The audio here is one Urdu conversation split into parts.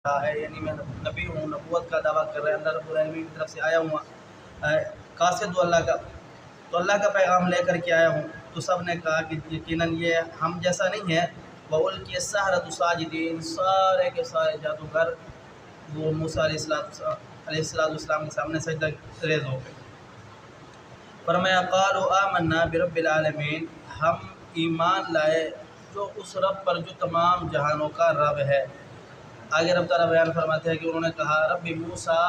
رہا ہے، یعنی میں نبی ہوں، نبوت کا دعویٰ کر رہا ہے، اللہ رب العالمین کی طرف سے آیا ہوں، قاصد ہوں اللہ کا، تو اللہ کا پیغام لے کر کے آیا ہوں۔ تو سب نے کہا کہ یقیناً یہ ہم جیسا نہیں ہے۔ وَأُلْقِيَ السَّحَرَةُ سَاجِدِينَ، سارے کے سارے جادوگر وہ موسیٰ علیہ السلام کے سامنے سجدہ ریز ہو گئے۔ فرمایا قَالُوا آمَنَّا بِرَبِّ الْعَالَمِينَ، ہم ایمان لائے جو اس رب پر جو تمام جہانوں کا رب ہے۔ آگے رب تعالیٰ بیان فرماتے ہیں کہ انہوں نے کہا رب موسیٰ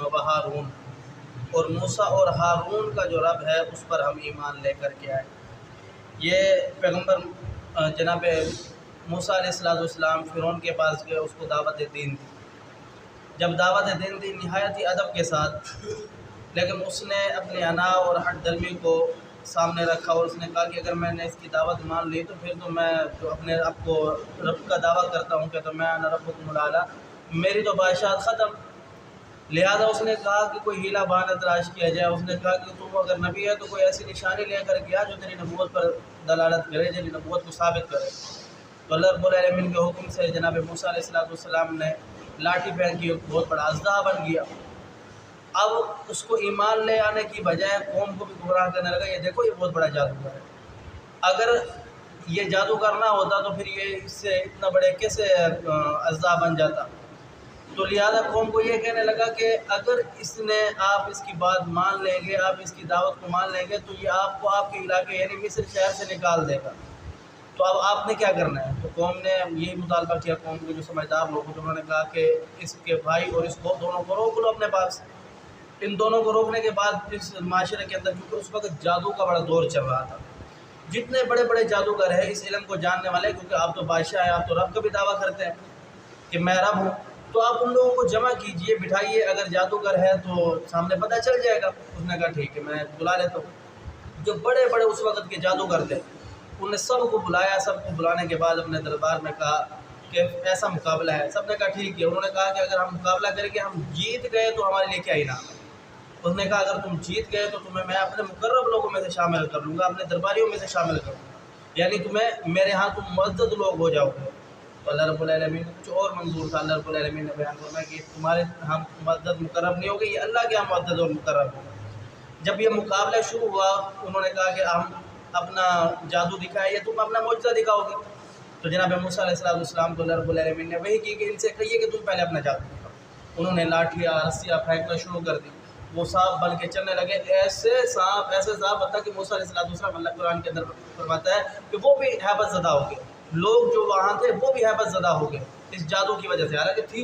و ہارون، اور موسیٰ اور ہارون کا جو رب ہے اس پر ہم ایمان لے کر کے آئے۔ یہ پیغمبر جناب موسیٰ علیہ السلام فرعون کے پاس گئے، اس کو دعوت دین دی۔ جب دعوت دین دی نہایت ہی ادب کے ساتھ، لیکن اس نے اپنی انا اور ہٹ دلمی کو سامنے رکھا اور اس نے کہا کہ اگر میں نے اس کی دعوت مان لی تو پھر تو میں جو اپنے رب کو رب کا دعویٰ کرتا ہوں کہ تو میں انا ربکم الاعلیٰ، میری تو بادشاہت ختم۔ لہذا اس نے کہا کہ کوئی ہیلا بہانہ تلاش کیا جائے۔ اس نے کہا کہ تو اگر نبی ہے تو کوئی ایسی نشانی لے کر کے آ جو تیری نبوت پر دلالت کرے، تیری نبوت کو ثابت کرے۔ تو اللہ رب العالمین کے حکم سے جناب موسیٰ علیہ السلام نے لاٹھی پھینک کی، ایک بہت بڑا اژدہا بن گیا۔ اب اس کو ایمان لے آنے کی بجائے قوم کو بھی گمراہ کرنے لگا، یہ دیکھو یہ بہت بڑا جادوگر ہے۔ اگر یہ جادوگر نہ ہوتا تو پھر یہ اس سے اتنا بڑے کیسے اژدہا بن جاتا۔ تو لہذا قوم کو یہ کہنے لگا کہ اگر آپ اس کی بات مان لیں گے، آپ اس کی دعوت کو مان لیں گے تو یہ آپ کو آپ کے علاقے یعنی مصر شہر سے نکال دے گا۔ تو اب آپ نے کیا کرنا ہے؟ تو قوم نے یہی مطالبہ کیا، قوم کے جو سمجھدار لوگ ہیں انہوں نے کہا کہ اس کے بھائی اور اس کو دونوں کو روک لو اپنے پاس۔ ان دونوں کو روکنے کے بعد اس معاشرے کے اندر، کیونکہ اس وقت جادو کا بڑا دور چل رہا تھا، جتنے بڑے بڑے جادوگر ہیں اس علم کو جاننے والے، کیونکہ آپ تو بادشاہ ہیں، آپ تو رب کا بھی دعویٰ کرتے ہیں کہ میں رب ہوں، تو آپ ان لوگوں کو جمع کیجئے، بٹھائیے، اگر جادوگر ہے تو سامنے پتہ چل جائے گا۔ اس نے کہا ٹھیک ہے میں بلا لیتا ہوں۔ جو بڑے بڑے اس وقت کے جادوگر تھے انہوں نے سب کو بلایا، سب کو بلانے کے بعد اپنے دربار میں کہا کہ ایسا مقابلہ ہے۔ سب نے کہا ٹھیک ہے۔ انہوں نے کہا کہ اگر ہم مقابلہ کریں گے، ہم جیت گئے تو ہمارے لیے کیا انعام ہے؟ اس نے کہا اگر تم جیت گئے تو تمہیں میں اپنے مقرب لوگوں میں سے شامل کر لوں گا، اپنے درباریوں میں سے شامل کر لوں گا، یعنی تمہیں میرے ہاں تم معزز لوگ ہو جاؤ گے۔ تو اللہ رب العالمین کو کچھ اور منظور تھا۔ اللہ رب العالمین نے بیان فرمایا کہ تمہارے ہم معزز مقرب نہیں ہوگے، یہ اللہ کے ہاں معزز اور مقرب ہوگا۔ جب یہ مقابلہ شروع ہوا انہوں نے کہا کہ ہم اپنا جادو دکھائیں یا تم اپنا معجزہ دکھاؤ گے۔ تو جناب موسیٰ علیہ السلام کو اللہ رب العالمین نے وحی کی کہ ان سے کہیے کہ تم پہلے اپنا جادو دکھاؤ۔ انہوں نے لاٹھیاں رسیاں پھینکنا شروع کر دی، وہ سانپ بن کے چلنے لگے، ایسے سانپ ہوتا کہ موسیٰ علیہ السلام، اللہ قرآن کے اندر فرماتا ہے کہ وہ بھی ہیبت زدہ ہو گئے، لوگ جو وہاں تھے وہ بھی ہیبت زدہ ہو گئے اس جادو کی وجہ سے، حالانکہ تھی